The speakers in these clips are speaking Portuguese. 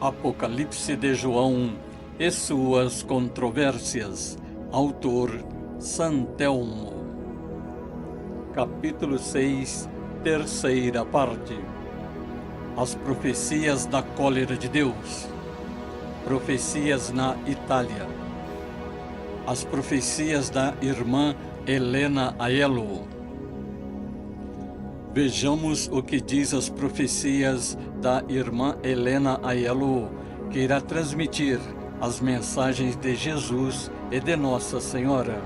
Apocalipse de João e suas controvérsias. Autor Santelmo. Capítulo 6, terceira parte. As profecias da cólera de Deus. Profecias na Itália. As profecias da irmã Helena Aiello. Vejamos o que diz as profecias da irmã Helena Aiello, que irá transmitir as mensagens de Jesus e de Nossa Senhora.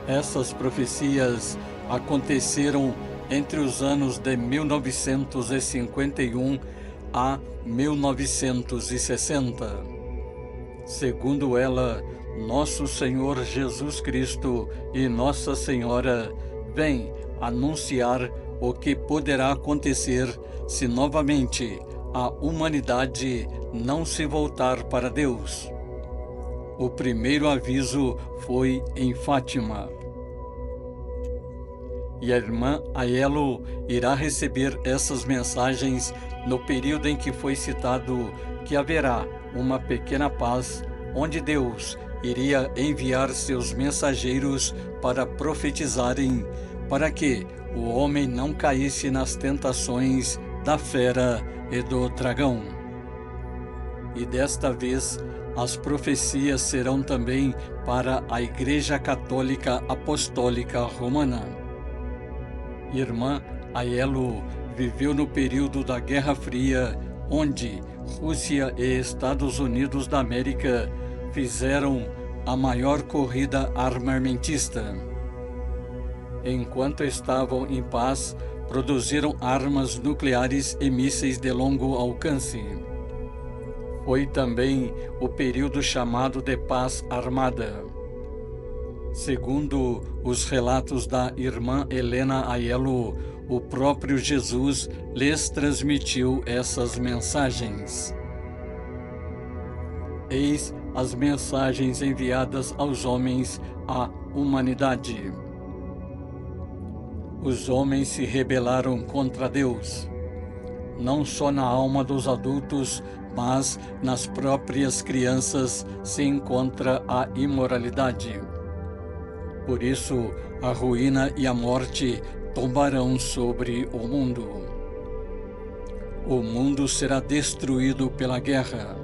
Essas profecias aconteceram entre os anos de 1951 a 1960. Segundo ela, Nosso Senhor Jesus Cristo e Nossa Senhora vêm anunciar o que poderá acontecer se novamente a humanidade não se voltar para Deus. O primeiro aviso foi em Fátima. E a irmã Aiello irá receber essas mensagens no período em que foi citado que haverá uma pequena paz, onde Deus iria enviar seus mensageiros para profetizarem, para que o homem não caísse nas tentações da fera e do dragão. E desta vez, as profecias serão também para a Igreja Católica Apostólica Romana. Irmã Aiello viveu no período da Guerra Fria, onde Rússia e Estados Unidos da América fizeram a maior corrida armamentista. Enquanto estavam em paz, produziram armas nucleares e mísseis de longo alcance. Foi também o período chamado de paz armada. Segundo os relatos da irmã Helena Aiello, o próprio Jesus lhes transmitiu essas mensagens. Eis as mensagens enviadas aos homens, à humanidade. Os homens se rebelaram contra Deus. Não só na alma dos adultos, mas nas próprias crianças se encontra a imoralidade. Por isso, a ruína e a morte tombarão sobre o mundo. O mundo será destruído pela guerra,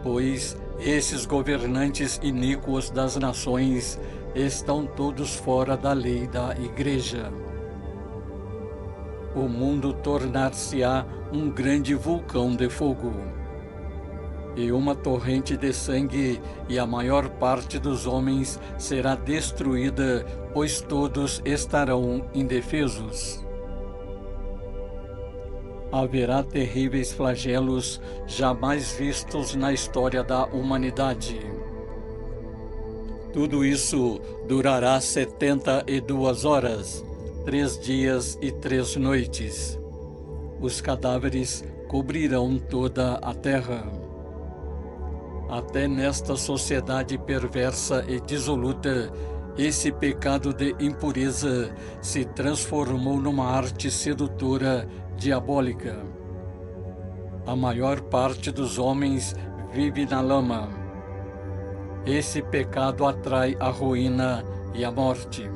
pois esses governantes iníquos das nações estão todos fora da lei da Igreja. O mundo tornar-se-á um grande vulcão de fogo, e uma torrente de sangue, e a maior parte dos homens será destruída, pois todos estarão indefesos. Haverá terríveis flagelos jamais vistos na história da humanidade. Tudo isso durará 72 horas, 3 dias e 3 noites. Os cadáveres cobrirão toda a terra. Até nesta sociedade perversa e dissoluta, esse pecado de impureza se transformou numa arte sedutora diabólica. A maior parte dos homens vive na lama. Esse pecado atrai a ruína e a morte.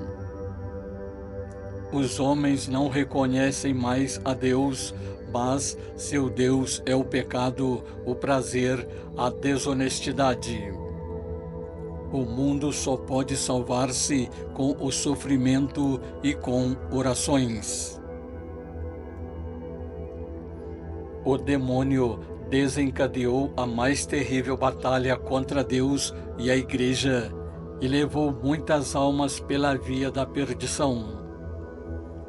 Os homens não reconhecem mais a Deus, mas seu Deus é o pecado, o prazer, a desonestidade. O mundo só pode salvar-se com o sofrimento e com orações. O demônio desencadeou a mais terrível batalha contra Deus e a Igreja e levou muitas almas pela via da perdição.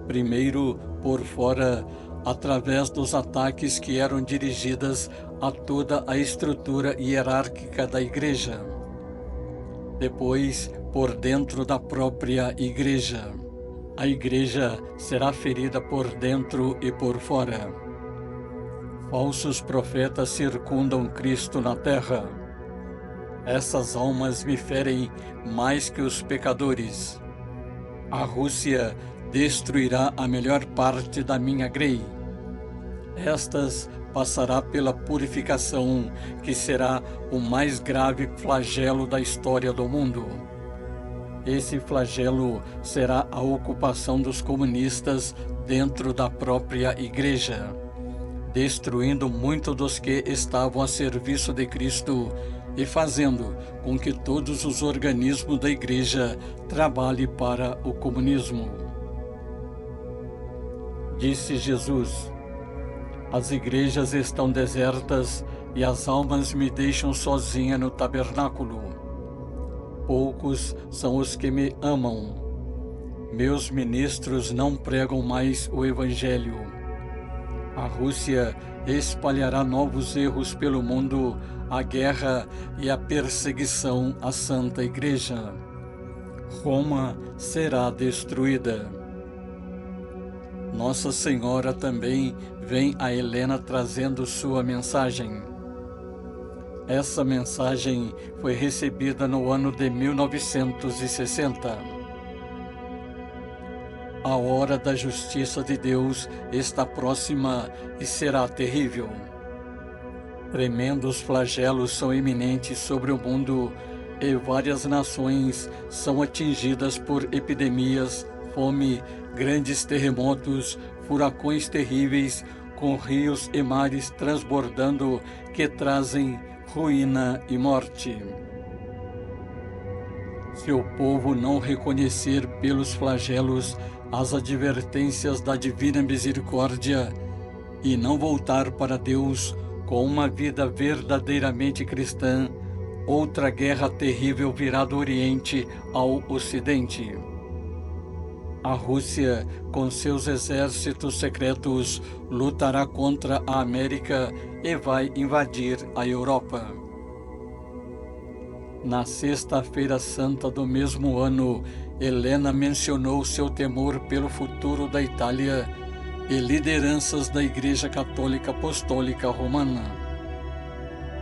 Primeiro, por fora, através dos ataques que eram dirigidos a toda a estrutura hierárquica da Igreja. Depois, por dentro da própria Igreja. A Igreja será ferida por dentro e por fora. Falsos profetas circundam Cristo na terra. Essas almas me ferem mais que os pecadores. A Rússia destruirá a melhor parte da minha grei. Estas passará pela purificação, que será o mais grave flagelo da história do mundo. Esse flagelo será a ocupação dos comunistas dentro da própria igreja, destruindo muitos dos que estavam a serviço de Cristo e fazendo com que todos os organismos da igreja trabalhem para o comunismo. Disse Jesus: as igrejas estão desertas e as almas me deixam sozinha no tabernáculo. Poucos são os que me amam. Meus ministros não pregam mais o Evangelho. A Rússia espalhará novos erros pelo mundo, a guerra e a perseguição à Santa Igreja. Roma será destruída. Nossa Senhora também vem a Helena trazendo sua mensagem. Essa mensagem foi recebida no ano de 1960. A hora da justiça de Deus está próxima e será terrível. Tremendos flagelos são iminentes sobre o mundo e várias nações são atingidas por epidemias, fome, grandes terremotos, furacões terríveis, com rios e mares transbordando que trazem ruína e morte. Se o povo não reconhecer pelos flagelos as advertências da divina misericórdia e não voltar para Deus com uma vida verdadeiramente cristã, outra guerra terrível virá do Oriente ao Ocidente. A Rússia, com seus exércitos secretos, lutará contra a América e vai invadir a Europa. Na Sexta-feira Santa do mesmo ano, Helena mencionou seu temor pelo futuro da Itália e lideranças da Igreja Católica Apostólica Romana.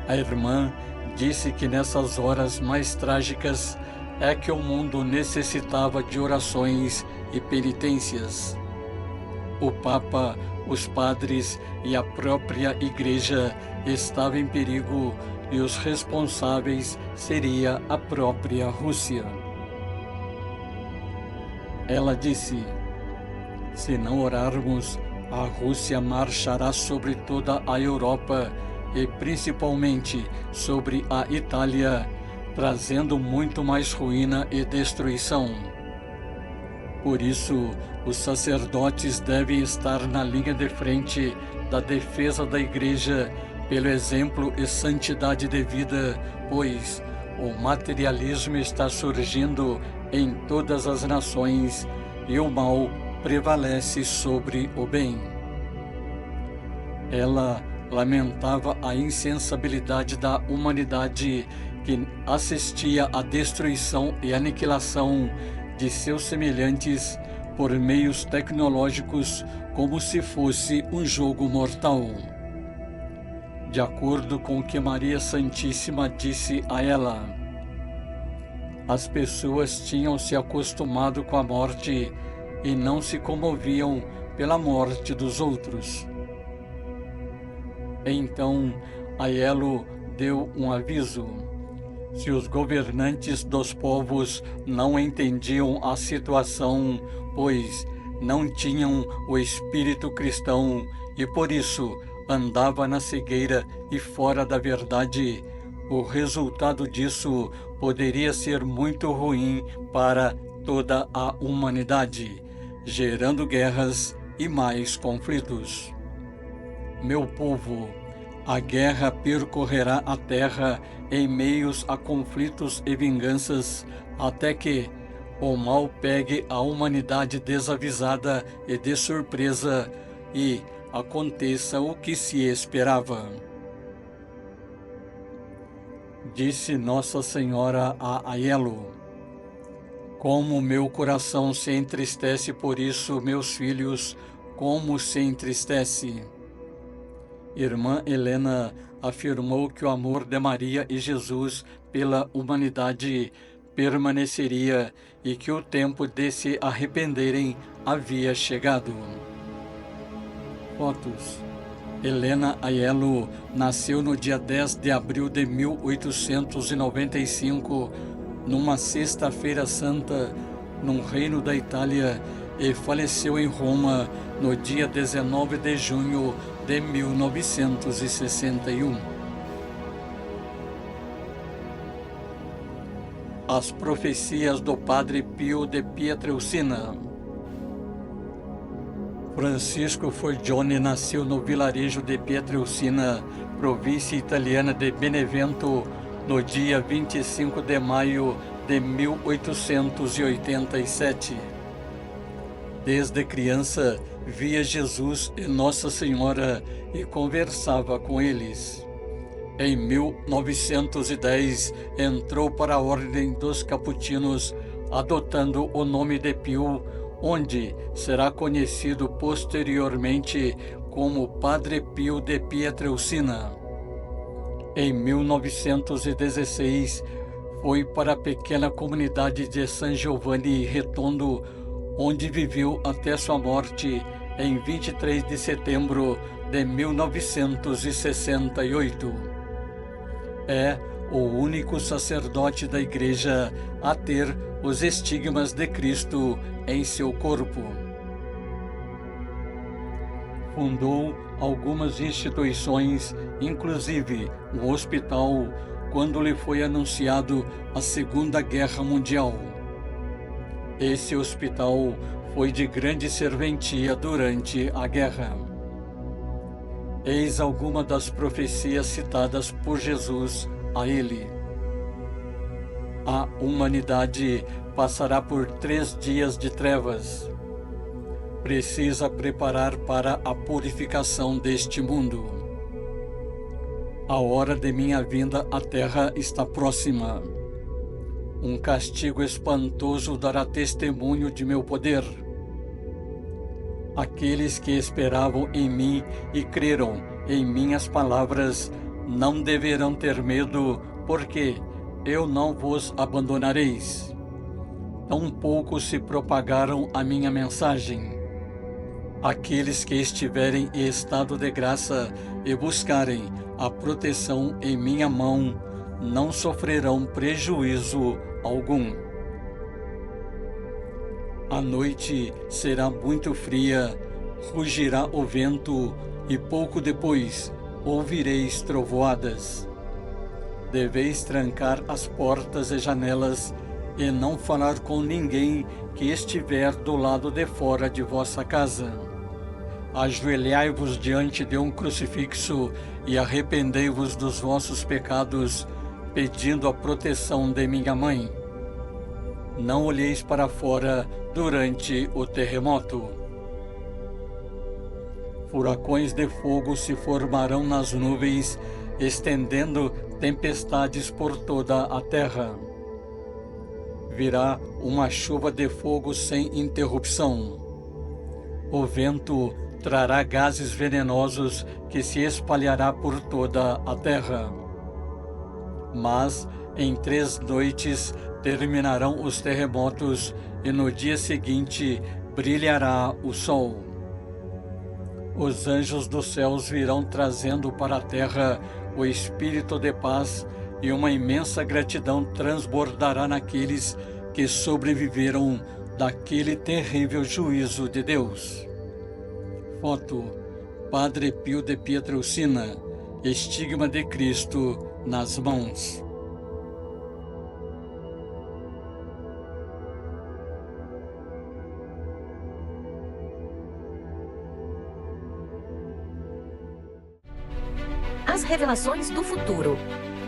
A irmã disse que nessas horas mais trágicas é que o mundo necessitava de orações e penitências. O Papa, os padres e a própria Igreja estavam em perigo e os responsáveis seria a própria Rússia. Ela disse: se não orarmos, a Rússia marchará sobre toda a Europa e principalmente sobre a Itália, trazendo muito mais ruína e destruição. Por isso, os sacerdotes devem estar na linha de frente da defesa da Igreja pelo exemplo e santidade de vida, pois o materialismo está surgindo em todas as nações e o mal prevalece sobre o bem. Ela lamentava a insensibilidade da humanidade que assistia à destruição e aniquilação de seus semelhantes por meios tecnológicos como se fosse um jogo mortal. De acordo com o que Maria Santíssima disse a ela, as pessoas tinham se acostumado com a morte e não se comoviam pela morte dos outros. Então, Aiello deu um aviso: se os governantes dos povos não entendiam a situação, pois não tinham o espírito cristão e por isso andava na cegueira e fora da verdade, o resultado disso poderia ser muito ruim para toda a humanidade, gerando guerras e mais conflitos. Meu povo, a guerra percorrerá a terra em meios a conflitos e vinganças, até que o mal pegue a humanidade desavisada e de surpresa e aconteça o que se esperava. Disse Nossa Senhora a Aiello: como meu coração se entristece por isso, meus filhos, como se entristece. Irmã Helena afirmou que o amor de Maria e Jesus pela humanidade permaneceria e que o tempo de se arrependerem havia chegado. Fotos. Helena Aiello nasceu no dia 10 de abril de 1895, numa sexta-feira santa, no Reino da Itália, e faleceu em Roma no dia 19 de junho de 1961. As profecias do Padre Pio de Pietrelcina. Francisco Forgione nasceu no vilarejo de Pietrelcina, província italiana de Benevento, no dia 25 de maio de 1887. Desde criança, via Jesus e Nossa Senhora e conversava com eles. Em 1910, entrou para a Ordem dos Capuchinos, adotando o nome de Pio, onde será conhecido posteriormente como Padre Pio de Pietrelcina. Em 1916, foi para a pequena comunidade de San Giovanni Retondo, onde viveu até sua morte em 23 de setembro de 1968. É o único sacerdote da Igreja a ter os estigmas de Cristo em seu corpo. Fundou algumas instituições, inclusive um hospital, quando lhe foi anunciado a Segunda Guerra Mundial. Esse hospital foi de grande serventia durante a guerra. Eis alguma das profecias citadas por Jesus a ele. A humanidade passará por 3 dias de trevas. Precisa preparar para a purificação deste mundo. A hora de minha vinda à terra está próxima. Um castigo espantoso dará testemunho de meu poder. Aqueles que esperavam em mim e creram em minhas palavras não deverão ter medo, porque eu não vos abandonareis. Tampouco se propagaram a minha mensagem. Aqueles que estiverem em estado de graça e buscarem a proteção em minha mão não sofrerão prejuízo algum. A noite será muito fria, rugirá o vento e pouco depois ouvireis trovoadas. Deveis trancar as portas e janelas e não falar com ninguém que estiver do lado de fora de vossa casa. Ajoelhai-vos diante de um crucifixo e arrependei-vos dos vossos pecados, pedindo a proteção de minha mãe. Não olheis para fora durante o terremoto. Furacões de fogo se formarão nas nuvens, estendendo tempestades por toda a terra. Virá uma chuva de fogo sem interrupção. O vento trará gases venenosos que se espalhará por toda a terra. Mas em 3 noites terminarão os terremotos e no dia seguinte brilhará o sol. Os anjos dos céus virão trazendo para a terra o espírito de paz, e uma imensa gratidão transbordará naqueles que sobreviveram daquele terrível juízo de Deus. Foto: Padre Pio de Pietrelcina, estigma de Cristo nas mãos. As revelações do futuro.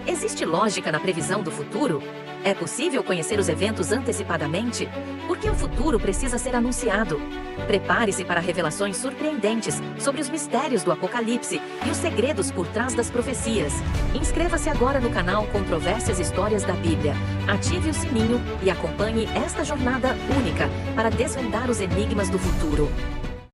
Existe lógica na previsão do futuro? É possível conhecer os eventos antecipadamente? Porque o futuro precisa ser anunciado. Prepare-se para revelações surpreendentes sobre os mistérios do Apocalipse e os segredos por trás das profecias. Inscreva-se agora no canal Controvérsias Histórias da Bíblia. Ative o sininho e acompanhe esta jornada única para desvendar os enigmas do futuro.